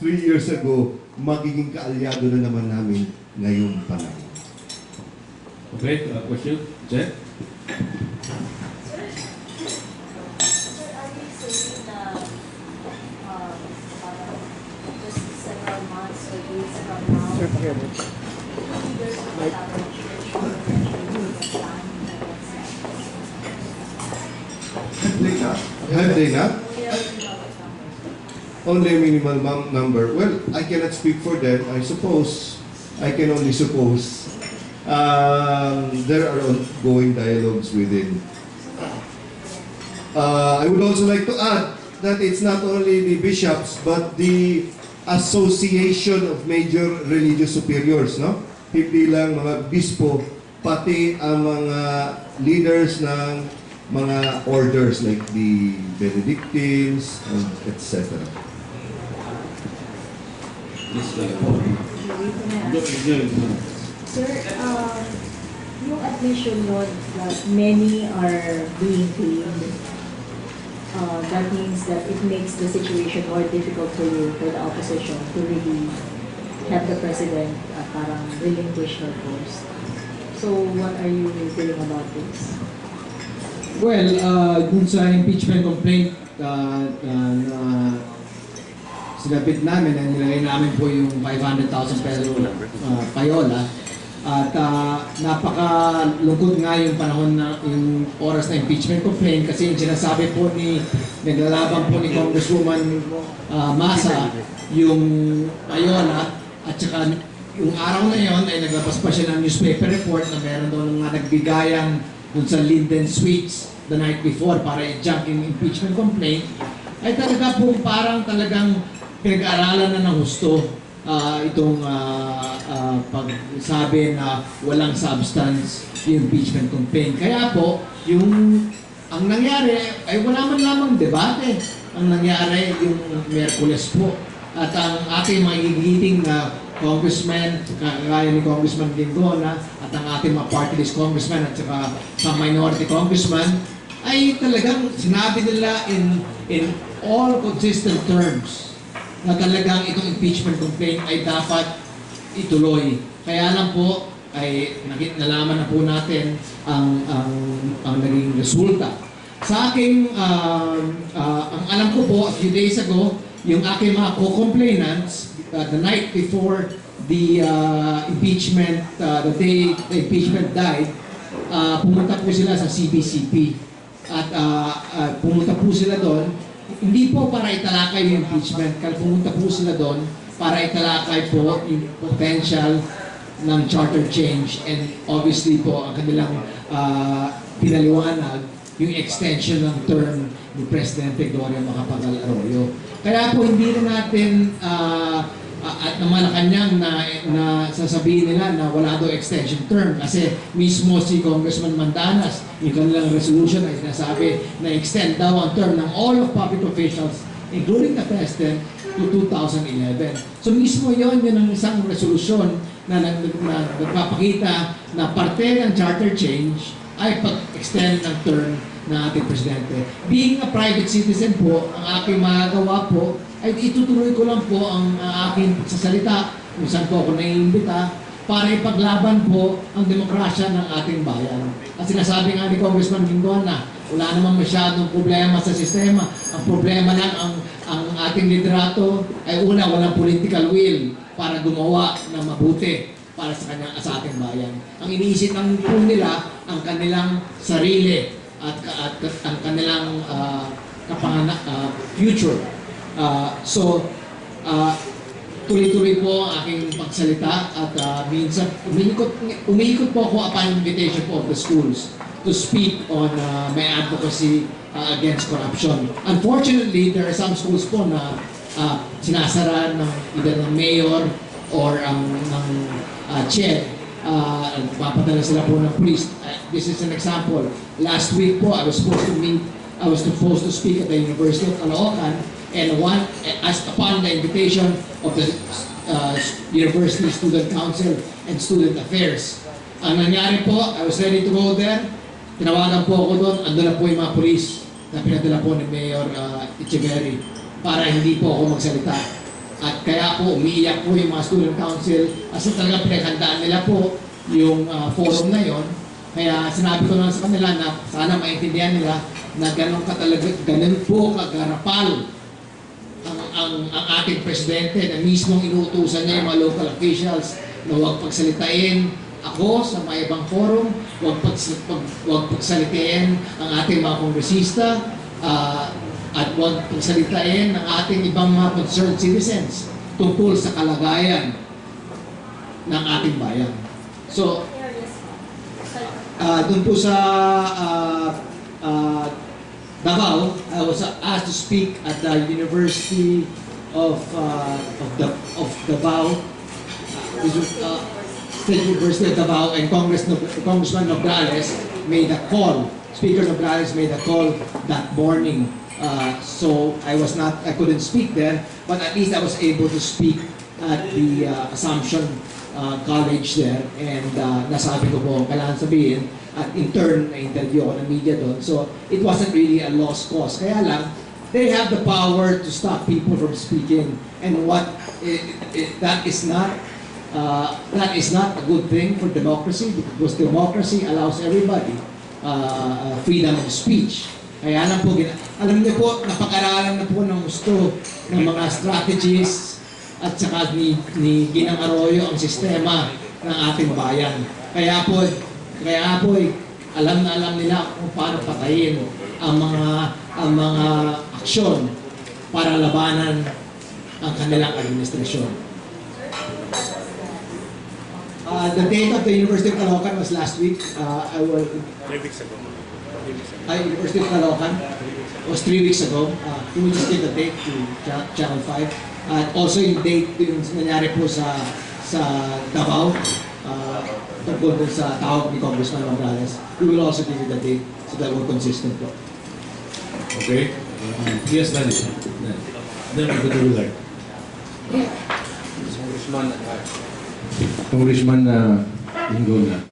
3 years ago, magiging kaalyado na naman namin ngayong panahon. Okay, question? Check? Sir, are you saying na parang just several months or days from now, Sir, pakiabot. leaders of the Catholic Church will eventually plan Have they not? for Only a minimal number. Well, I cannot speak for them. I suppose, I can only suppose. There are ongoing dialogues within. I would also like to add that it's not only the bishops, but the Association of Major Religious Superiors, no? Hindi lang mga bispo, pati ang mga leaders ng mga orders like the Benedictines, etc. Sir, yung admission nun that many are being paid, that means that it makes the situation more difficult for you, for the opposition, to really have the president parang relinquish her post. So, what are you doing about this? Well, dun sa impeachment complaint sinabit namin, nilagay namin po yung 500,000 peso payola. At napakalungkot nga yung panahon na yung oras na impeachment complaint kasi yung sinasabi po naglalaban po ni Congresswoman Masa yung payola at saka yung araw na yon ay naglabas pa siya ng newspaper report na meron doon nga nagbigayang dun sa Linden Suites the night before para i-junk yung impeachment complaint ay talaga po parang talagang pinag-aaralan na ng husto itong pagsabi na walang substance yung impeachment complaint. Kaya po, ang nangyari ay wala man lamang debate. Ang nangyari yung Miyerkules po. At ang ating magigiting na congressman, kagaya ni Congressman Dingona, at ang ating mga party list congressman at saka sa minority congressman, ay talagang sinabi nila in all consistent terms na talagang itong impeachment complaint ay dapat ituloy. Kaya lang po ay nalaman na po natin ang naging resulta. Sa aking ang alam ko po a few days ago, yung aking mga co-complainants the night before the impeachment, the day the impeachment died, pumunta po sila sa CBCP at pumunta po sila doon. Hindi po para italakay yung impeachment, kaya pumunta po sila doon para italakay po yung potential ng charter change and obviously po ang kanilang pinaliwanag yung extension ng term ni Presidente Gloria Macapagal Arroyo. Kaya po hindi rin natin at na Malacanang na sasabihin nila na wala daw extension term kasi mismo si Congressman Mandanas yung kanilang resolution ay sinasabi na extend daw ang term ng all of public officials including the President to 2011. So mismo yun ang isang resolusyon na nagpapakita na parte ng charter change ay pag-extend ng term ng ating Presidente. Being a private citizen po, ang aking magagawa po ay itutuloy ko lang po ang aking pagsasalita kung saan po ako naiimbita para ipaglaban po ang demokrasya ng ating bayan. At sinasabi nga ni Congressman Dingona na wala namang masyadong problema sa sistema. Ang problema lang ang ating liderato ay una, walang political will para gumawa ng mabuti para sa ating bayan. Ang iniisip ng po nila ang kanilang sarili at ang kanilang future. So, tuloy-tuloy po ang aking pagsalita at minsan umiikot po ako upon invitation po of the schools to speak on my advocacy against corruption. Unfortunately, there are some schools po na sinasara ng either ng mayor or ng chair. Papadala sila po ng police. This is an example. Last week po, I was supposed to speak at the University of Caloocan, and as upon the invitation of the University Student Council and Student Affairs. Ang nangyari po, I was ready to go there. Tinawagan po ako doon, andun na po yung mga police na pinadala po ni Mayor Echeverry para hindi po ako magsalita. At kaya po umiiyak po yung mga student council kasi talagang pinaghandaan nila po yung forum na yon. Kaya sinabi ko naman sa kanila na sana maintindihan nila na ganun po kagarapal ang ating presidente na mismong inuutusan niya yung mga local officials na huwag pagsalitain ako sa mga ibang forum, huwag pagsalitain ang ating mga kongresista, at huwag pagsalitain ang ating ibang mga concerned citizens tungkol sa kalagayan ng ating bayan. So, doon po sa Davao, I was asked to speak at the University of Davao, State University of Davao, and Congressman Nograles made a call. Speaker Nograles made a call that morning. So I couldn't speak there, but at least I was able to speak at the Assumption College there, and nasabi ko po kailangan sabihin, at in turn na-interview ako ng media doon. So it wasn't really a lost cause. Kaya lang, they have the power to stop people from speaking, and that is not a good thing for democracy, because democracy allows everybody freedom of speech. Kaya lang po, alam niyo po, napag-aralan na po ng gusto ng mga strategies at saka ni Ginang Arroyo ang sistema ng ating bayan. Kaya po, alam na alam nila kung paano patayin ang mga aksyon para labanan ang kanilang administrasyon. The date of the University of Caloocan was last week. 3 weeks ago. University of Caloocan was 3 weeks ago. Can we just give the date to Channel 5? At also yung date yung nangyari po sa Davao, tungkol dun sa tawag ni Congressman Morales. We will also give you the date so that we're consistent po. Okay. Yes, Danny. Then we go to Willard. Congressman Linggo na.